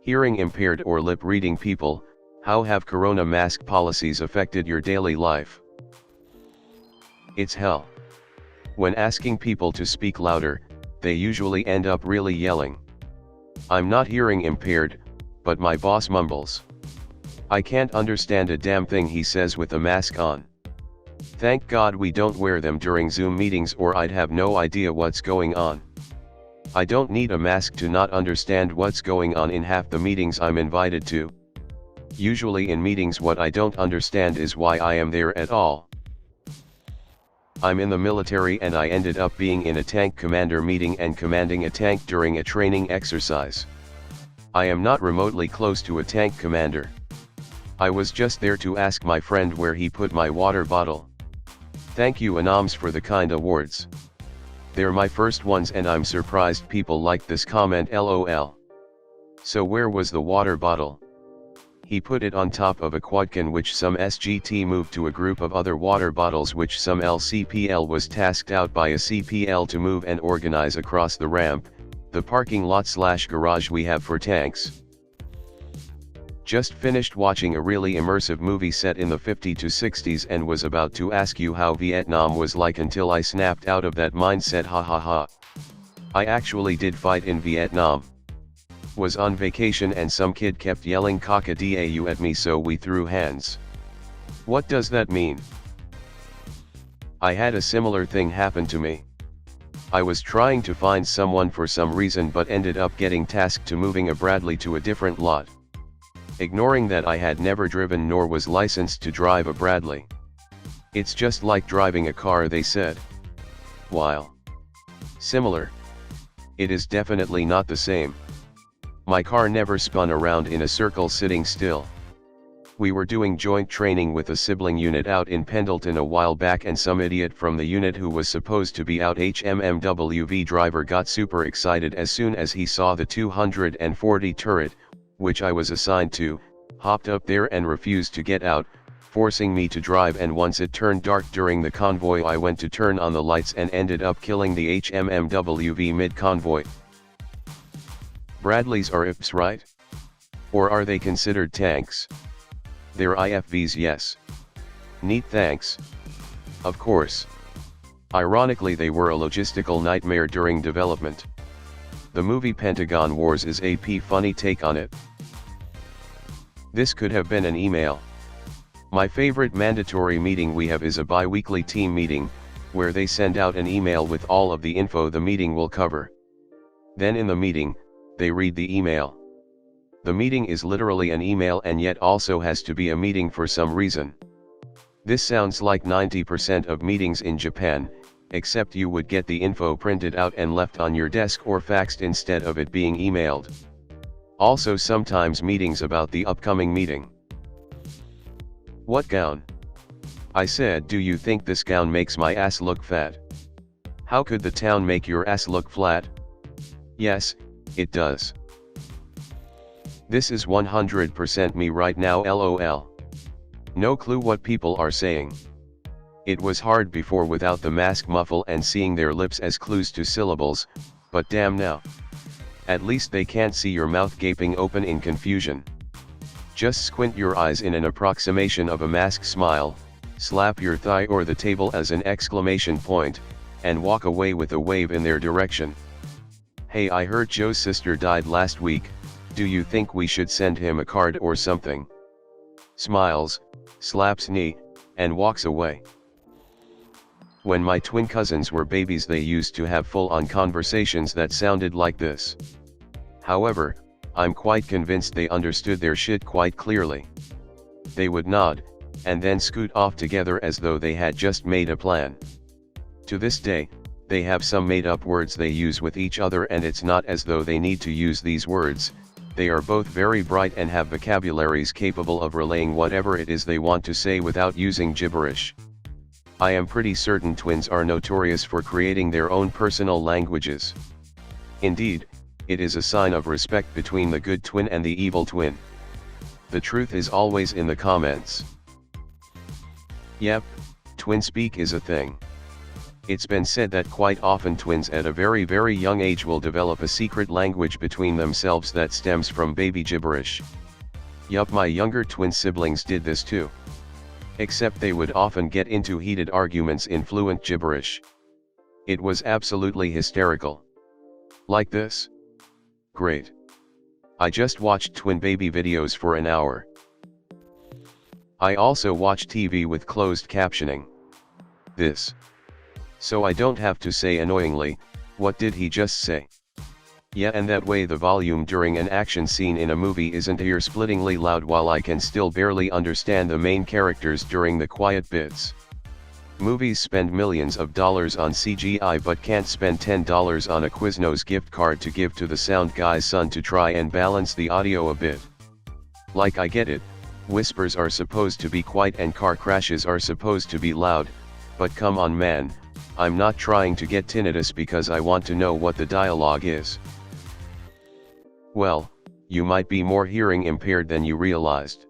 Hearing impaired or lip-reading people, how have corona mask policies affected your daily life? It's hell. When asking people to speak louder, they usually end up really yelling. I'm not hearing impaired, but my boss mumbles. I can't understand a damn thing he says with a mask on. Thank God we don't wear them during Zoom meetings, or I'd have no idea what's going on. I don't need a mask to not understand what's going on in half the meetings I'm invited to. Usually in meetings what I don't understand is why I am there at all. I'm in the military and I ended up being in a tank commander meeting and commanding a tank during a training exercise. I am not remotely close to a tank commander. I was just there to ask my friend where he put my water bottle. Thank you Anams for the kind awards. They're my first ones and I'm surprised people like this comment, lol. So where was the water bottle? He put it on top of a quadcon which some SGT moved to a group of other water bottles which some LCPL was tasked out by a CPL to move and organize across the ramp, the parking lot/garage we have for tanks. Just finished watching a really immersive movie set in the 50s to 60s and was about to ask you how Vietnam was like until I snapped out of that mindset, ha ha ha. I actually did fight in Vietnam. Was on vacation and some kid kept yelling cock-a-dau at me, so we threw hands. What does that mean? I had a similar thing happen to me. I was trying to find someone for some reason but ended up getting tasked to moving a Bradley to a different lot. Ignoring that I had never driven nor was licensed to drive a Bradley. It's just like driving a car, they said. While similar, it is definitely not the same. My car never spun around in a circle sitting still. We were doing joint training with a sibling unit out in Pendleton a while back and some idiot from the unit who was supposed to be out HMMWV driver got super excited as soon as he saw the 240 turret, which I was assigned to, hopped up there and refused to get out, forcing me to drive, and once it turned dark during the convoy I went to turn on the lights and ended up killing the HMMWV mid-convoy. Bradleys are IFVs, right? Or are they considered tanks? They're IFVs, yes. Neat, thanks. Of course. Ironically, they were a logistical nightmare during development. The movie Pentagon Wars is a funny take on it. This could have been an email. My favorite mandatory meeting we have is a bi-weekly team meeting, where they send out an email with all of the info the meeting will cover. Then in the meeting, they read the email. The meeting is literally an email and yet also has to be a meeting for some reason. This sounds like 90% of meetings in Japan, except you would get the info printed out and left on your desk or faxed instead of it being emailed. Also sometimes meetings about the upcoming meeting. What gown? I said, do you think this gown makes my ass look fat? How could the town make your ass look flat? Yes, it does. This is 100% me right now, lol. No clue what people are saying. It was hard before without the mask muffle and seeing their lips as clues to syllables, but damn now. At least they can't see your mouth gaping open in confusion. Just squint your eyes in an approximation of a mask smile, slap your thigh or the table as an exclamation point, and walk away with a wave in their direction. Hey, I heard Joe's sister died last week, do you think we should send him a card or something? Smiles, slaps knee, and walks away. When my twin cousins were babies they used to have full-on conversations that sounded like this. However, I'm quite convinced they understood their shit quite clearly. They would nod, and then scoot off together as though they had just made a plan. To this day, they have some made-up words they use with each other, and it's not as though they need to use these words. They are both very bright and have vocabularies capable of relaying whatever it is they want to say without using gibberish. I am pretty certain twins are notorious for creating their own personal languages. Indeed, it is a sign of respect between the good twin and the evil twin. The truth is always in the comments. Yep, twin speak is a thing. It's been said that quite often twins at a very very young age will develop a secret language between themselves that stems from baby gibberish. Yup, my younger twin siblings did this too. Except they would often get into heated arguments in fluent gibberish. It was absolutely hysterical. Like this. Great. I just watched twin baby videos for an hour. I also watch TV with closed captioning. This. So I don't have to say annoyingly, what did he just say? Yeah, and that way the volume during an action scene in a movie isn't ear-splittingly loud while I can still barely understand the main characters during the quiet bits. Movies spend millions of dollars on CGI but can't spend $10 on a Quiznos gift card to give to the sound guy's son to try and balance the audio a bit. Like, I get it, whispers are supposed to be quiet and car crashes are supposed to be loud, but come on man, I'm not trying to get tinnitus because I want to know what the dialogue is. Well, you might be more hearing impaired than you realized.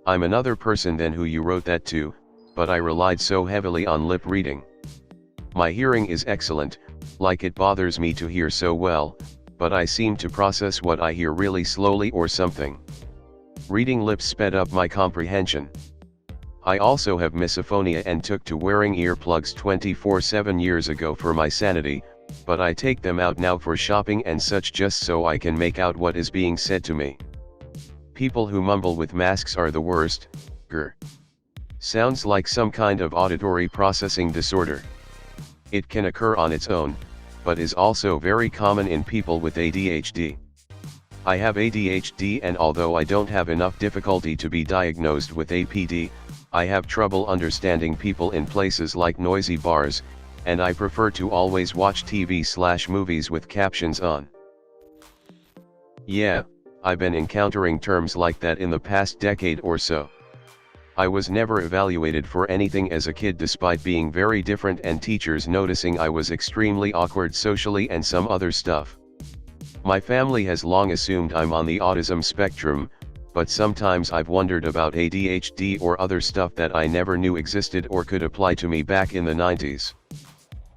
I'm another person than who you wrote that to, but I relied so heavily on lip reading. My hearing is excellent, like it bothers me to hear so well, but I seem to process what I hear really slowly or something. Reading lips sped up my comprehension. I also have misophonia and took to wearing earplugs 24/7 years ago for my sanity, but I take them out now for shopping and such just so I can make out what is being said to me. People who mumble with masks are the worst. Grr. Sounds like some kind of auditory processing disorder. It can occur on its own, but is also very common in people with ADHD. I have ADHD, and although I don't have enough difficulty to be diagnosed with APD, I have trouble understanding people in places like noisy bars, and I prefer to always watch TV/movies with captions on. Yeah, I've been encountering terms like that in the past decade or so. I was never evaluated for anything as a kid despite being very different and teachers noticing I was extremely awkward socially and some other stuff. My family has long assumed I'm on the autism spectrum, but sometimes I've wondered about ADHD or other stuff that I never knew existed or could apply to me back in the 90s.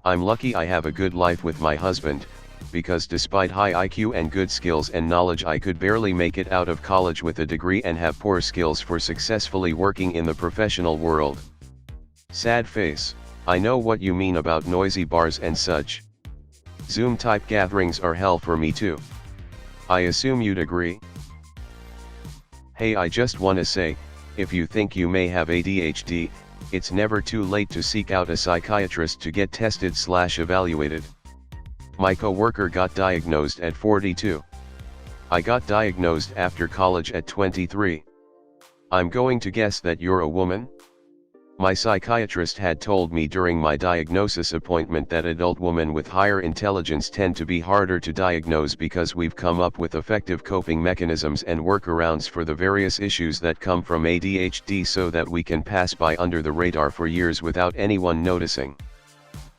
I'm lucky I have a good life with my husband, because despite high IQ and good skills and knowledge, I could barely make it out of college with a degree and have poor skills for successfully working in the professional world. Sad face. I know what you mean about noisy bars and such. Zoom type gatherings are hell for me too. I assume you'd agree? Hey, I just wanna say, if you think you may have ADHD, it's never too late to seek out a psychiatrist to get tested/evaluated. My coworker got diagnosed at 42. I got diagnosed after college at 23. I'm going to guess that you're a woman? My psychiatrist had told me during my diagnosis appointment that adult women with higher intelligence tend to be harder to diagnose because we've come up with effective coping mechanisms and workarounds for the various issues that come from ADHD so that we can pass by under the radar for years without anyone noticing.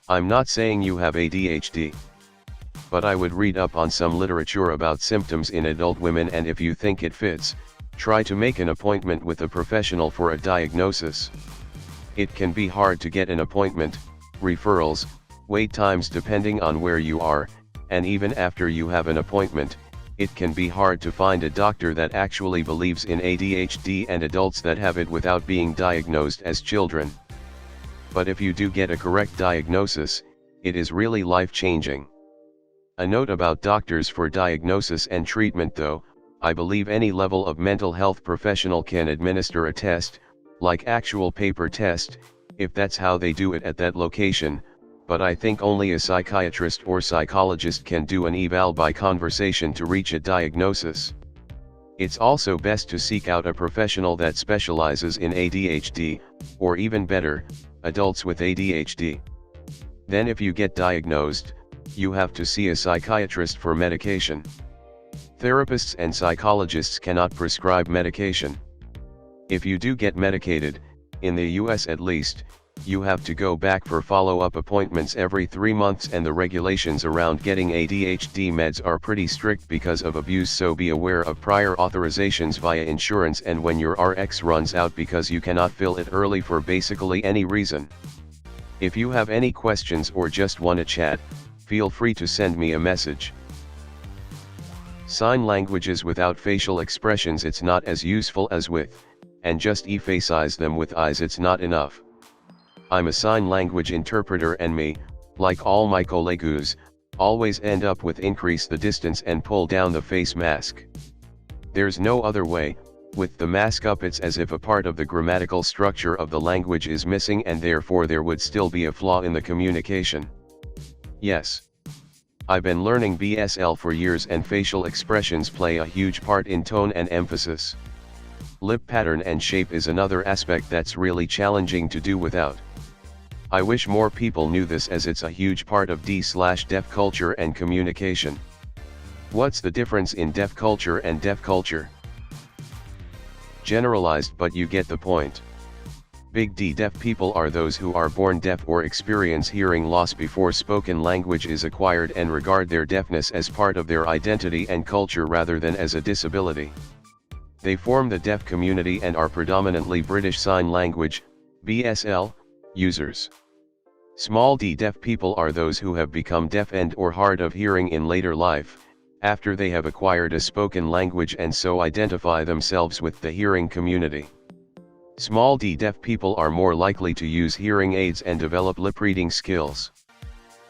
I'm not saying you have ADHD. But I would read up on some literature about symptoms in adult women, and if you think it fits, try to make an appointment with a professional for a diagnosis. It can be hard to get an appointment, referrals, wait times depending on where you are, and even after you have an appointment, it can be hard to find a doctor that actually believes in ADHD and adults that have it without being diagnosed as children. But if you do get a correct diagnosis, it is really life-changing. A note about doctors for diagnosis and treatment though, I believe any level of mental health professional can administer a test, like actual paper test, if that's how they do it at that location, but I think only a psychiatrist or psychologist can do an eval by conversation to reach a diagnosis. It's also best to seek out a professional that specializes in ADHD, or even better, adults with ADHD. Then if you get diagnosed, you have to see a psychiatrist for medication. Therapists and psychologists cannot prescribe medication. If you do get medicated, in the US at least, you have to go back for follow-up appointments every 3 months, and the regulations around getting ADHD meds are pretty strict because of abuse, so be aware of prior authorizations via insurance and when your RX runs out because you cannot fill it early for basically any reason. If you have any questions or just want to chat, feel free to send me a message. Sign languages without facial expressions, it's not as useful as with, and just emphasize them with eyes, it's not enough. I'm a sign language interpreter and me, like all my colleagues, always end up with increase the distance and pull down the face mask. There's no other way. With the mask up, it's as if a part of the grammatical structure of the language is missing, and therefore there would still be a flaw in the communication. Yes. I've been learning BSL for years, and facial expressions play a huge part in tone and emphasis. Lip pattern and shape is another aspect that's really challenging to do without. I wish more people knew this, as it's a huge part of D/deaf culture and communication. What's the difference in deaf culture and deaf culture? Generalized, but you get the point. Big D deaf people are those who are born deaf or experience hearing loss before spoken language is acquired, and regard their deafness as part of their identity and culture rather than as a disability. They form the deaf community and are predominantly British Sign Language, BSL, users. Small d deaf people are those who have become deaf and or hard of hearing in later life, after they have acquired a spoken language, and so identify themselves with the hearing community. Small d deaf people are more likely to use hearing aids and develop lip reading skills.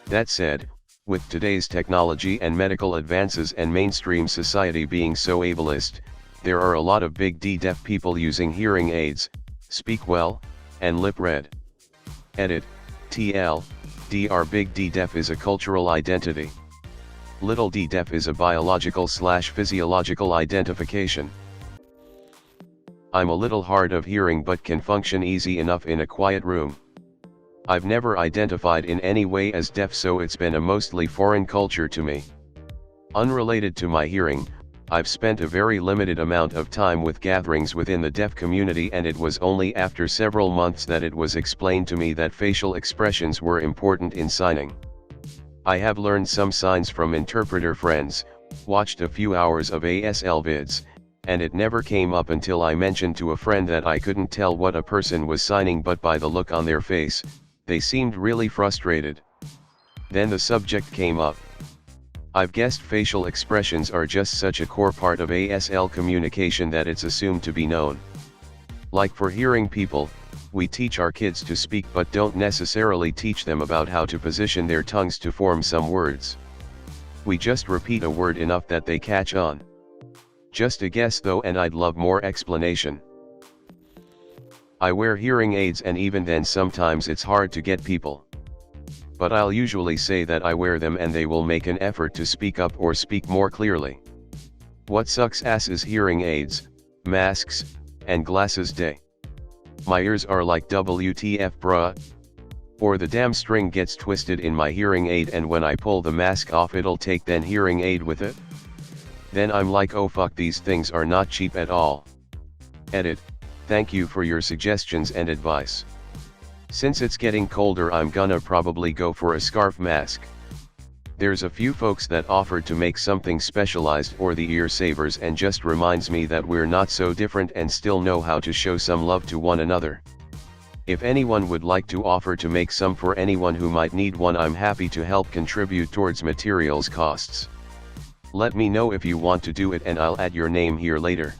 That said, with today's technology and medical advances and mainstream society being so ableist, there are a lot of big D deaf people using hearing aids, speak well, and lip read. Edit, TL, DR. Big D deaf is a cultural identity. Little d deaf is a biological/physiological identification. I'm a little hard of hearing but can function easy enough in a quiet room. I've never identified in any way as deaf, so it's been a mostly foreign culture to me. Unrelated to my hearing, I've spent a very limited amount of time with gatherings within the deaf community, and it was only after several months that it was explained to me that facial expressions were important in signing. I have learned some signs from interpreter friends, watched a few hours of ASL vids, and it never came up until I mentioned to a friend that I couldn't tell what a person was signing, but by the look on their face, they seemed really frustrated. Then the subject came up. I've guessed facial expressions are just such a core part of ASL communication that it's assumed to be known. Like for hearing people, we teach our kids to speak but don't necessarily teach them about how to position their tongues to form some words. We just repeat a word enough that they catch on. Just a guess though, and I'd love more explanation. I wear hearing aids, and even then sometimes it's hard to get people. But I'll usually say that I wear them and they will make an effort to speak up or speak more clearly. What sucks ass is hearing aids, masks, and glasses day. My ears are like WTF bruh. Or the damn string gets twisted in my hearing aid, and when I pull the mask off it'll take then hearing aid with it. Then I'm like, oh fuck, these things are not cheap at all. Edit, thank you for your suggestions and advice. Since it's getting colder, I'm gonna probably go for a scarf mask. There's a few folks that offered to make something specialized for the ear savers, and just reminds me that we're not so different and still know how to show some love to one another. If anyone would like to offer to make some for anyone who might need one, I'm happy to help contribute towards materials costs. Let me know if you want to do it and I'll add your name here later.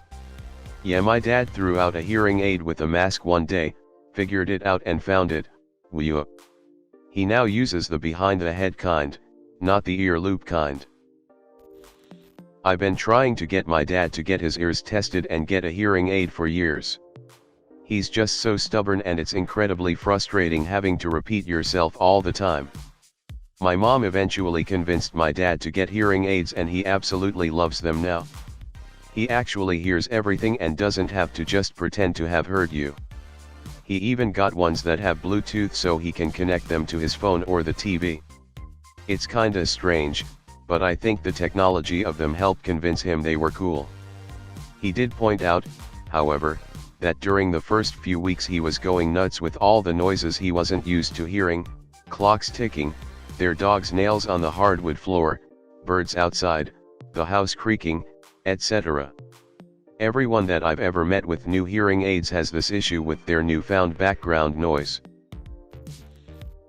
Yeah, my dad threw out a hearing aid with a mask one day, figured it out and found it. He now uses the behind the head kind, not the ear loop kind. I've been trying to get my dad to get his ears tested and get a hearing aid for years. He's just so stubborn, and it's incredibly frustrating having to repeat yourself all the time. My mom eventually convinced my dad to get hearing aids, and he absolutely loves them now. He actually hears everything and doesn't have to just pretend to have heard you. He even got ones that have Bluetooth so he can connect them to his phone or the TV. It's kinda strange, but I think the technology of them helped convince him they were cool. He did point out, however, that during the first few weeks he was going nuts with all the noises he wasn't used to hearing: clocks ticking, their dog's nails on the hardwood floor, birds outside, the house creaking, etc. Everyone that I've ever met with new hearing aids has this issue with their newfound background noise.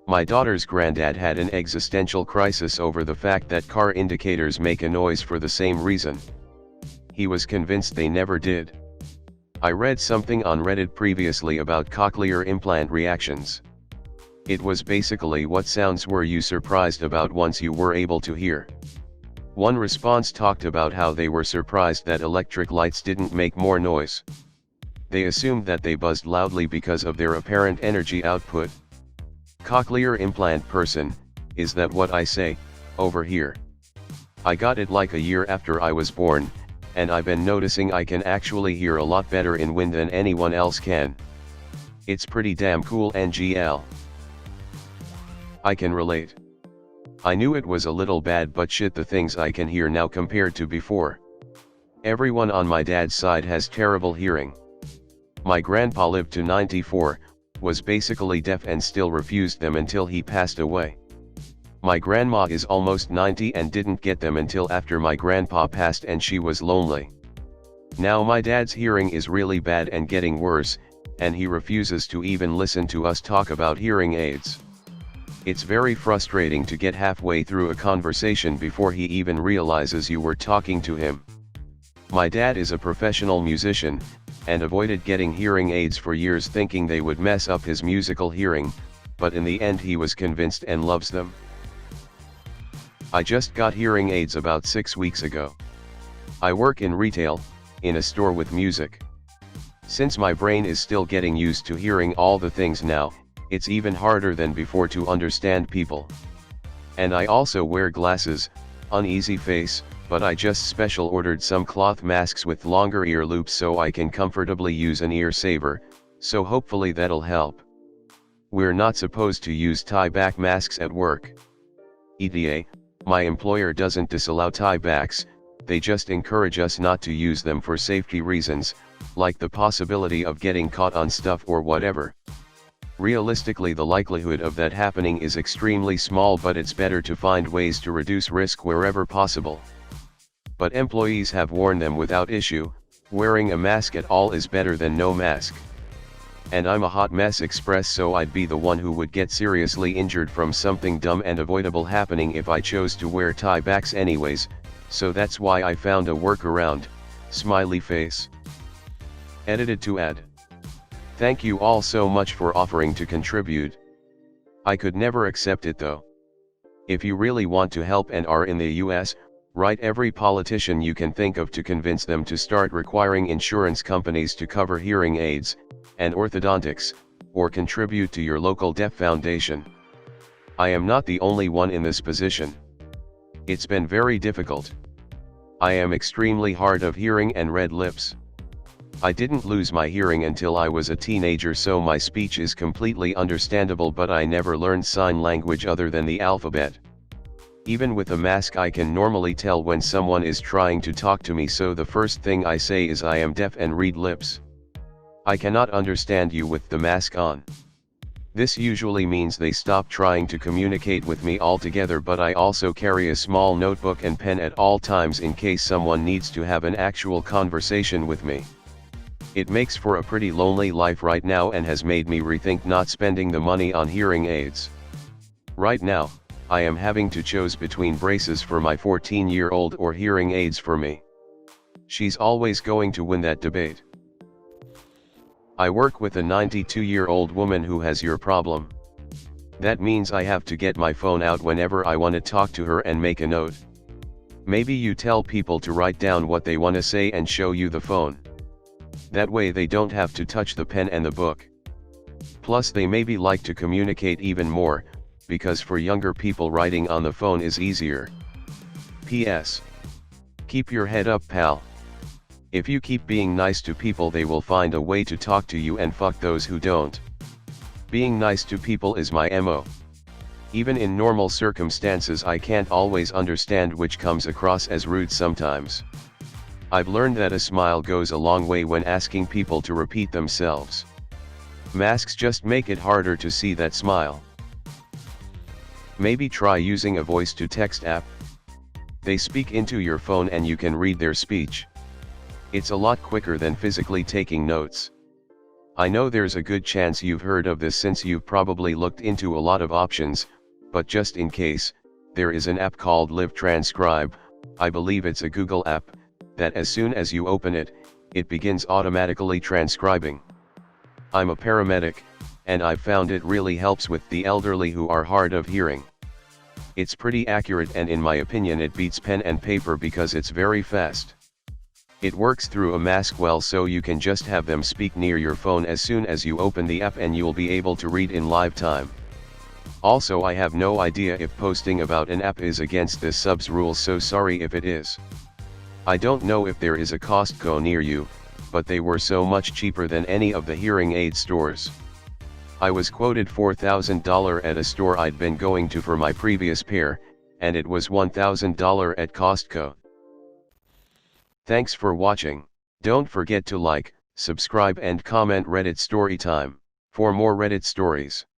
My daughter's granddad had an existential crisis over the fact that car indicators make a noise for the same reason. He was convinced they never did. I read something on Reddit previously about cochlear implant reactions. It was basically what sounds were you surprised about once you were able to hear. One response talked about how they were surprised that electric lights didn't make more noise. They assumed that they buzzed loudly because of their apparent energy output. Cochlear implant person, is that what I say, over here? I got it like a year after I was born, and I've been noticing I can actually hear a lot better in wind than anyone else can. It's pretty damn cool NGL. I can relate. I knew it was a little bad, but shit, the things I can hear now compared to before. Everyone on my dad's side has terrible hearing. My grandpa lived to 94, was basically deaf and still refused them until he passed away. My grandma is almost 90 and didn't get them until after my grandpa passed, and she was lonely. Now my dad's hearing is really bad and getting worse, and he refuses to even listen to us talk about hearing aids. It's very frustrating to get halfway through a conversation before he even realizes you were talking to him. My dad is a professional musician, and avoided getting hearing aids for years thinking they would mess up his musical hearing, but in the end he was convinced and loves them. I just got hearing aids about 6 weeks ago. I work in retail, in a store with music. Since my brain is still getting used to hearing all the things now, it's even harder than before to understand people. And I also wear glasses, uneasy face, but I just special ordered some cloth masks with longer ear loops so I can comfortably use an ear saver, so hopefully that'll help. We're not supposed to use tie-back masks at work. ETA, my employer doesn't disallow tie-backs, they just encourage us not to use them for safety reasons, like the possibility of getting caught on stuff or whatever. Realistically, the likelihood of that happening is extremely small, but it's better to find ways to reduce risk wherever possible. But employees have worn them without issue. Wearing a mask at all is better than no mask. And I'm a hot mess express, so I'd be the one who would get seriously injured from something dumb and avoidable happening if I chose to wear tie-backs anyways, so that's why I found a workaround, smiley face. Edited to add. Thank you all so much for offering to contribute. I could never accept it though. If you really want to help and are in the US, write every politician you can think of to convince them to start requiring insurance companies to cover hearing aids, and orthodontics, or contribute to your local deaf foundation. I am not the only one in this position. It's been very difficult. I am extremely hard of hearing and red lips. I didn't lose my hearing until I was a teenager, so my speech is completely understandable, but I never learned sign language other than the alphabet. Even with a mask I can normally tell when someone is trying to talk to me, so the first thing I say is I am deaf and read lips. I cannot understand you with the mask on. This usually means they stop trying to communicate with me altogether, but I also carry a small notebook and pen at all times in case someone needs to have an actual conversation with me. It makes for a pretty lonely life right now and has made me rethink not spending the money on hearing aids. Right now, I am having to choose between braces for my 14-year-old or hearing aids for me. She's always going to win that debate. I work with a 92-year-old woman who has your problem. That means I have to get my phone out whenever I want to talk to her and make a note. Maybe you tell people to write down what they want to say and show you the phone. That way they don't have to touch the pen and the book. Plus they maybe like to communicate even more, because for younger people writing on the phone is easier. P.S. Keep your head up, pal. If you keep being nice to people, they will find a way to talk to you, and fuck those who don't. Being nice to people is my MO. Even in normal circumstances I can't always understand, which comes across as rude sometimes. I've learned that a smile goes a long way when asking people to repeat themselves. Masks just make it harder to see that smile. Maybe try using a voice-to-text app. They speak into your phone and you can read their speech. It's a lot quicker than physically taking notes. I know there's a good chance you've heard of this since you've probably looked into a lot of options, but just in case, there is an app called Live Transcribe. I believe it's a Google app, that as soon as you open it, it begins automatically transcribing. I'm a paramedic, and I've found it really helps with the elderly who are hard of hearing. It's pretty accurate, and in my opinion it beats pen and paper because it's very fast. It works through a mask well, so you can just have them speak near your phone as soon as you open the app and you'll be able to read in live time. Also, I have no idea if posting about an app is against this sub's rules, so sorry if it is. I don't know if there is a Costco near you, but they were so much cheaper than any of the hearing aid stores. I was quoted $4,000 at a store I'd been going to for my previous pair, and it was $1,000 at Costco. Thanks for watching. Don't forget to like, subscribe and comment Reddit Story Time for more Reddit stories.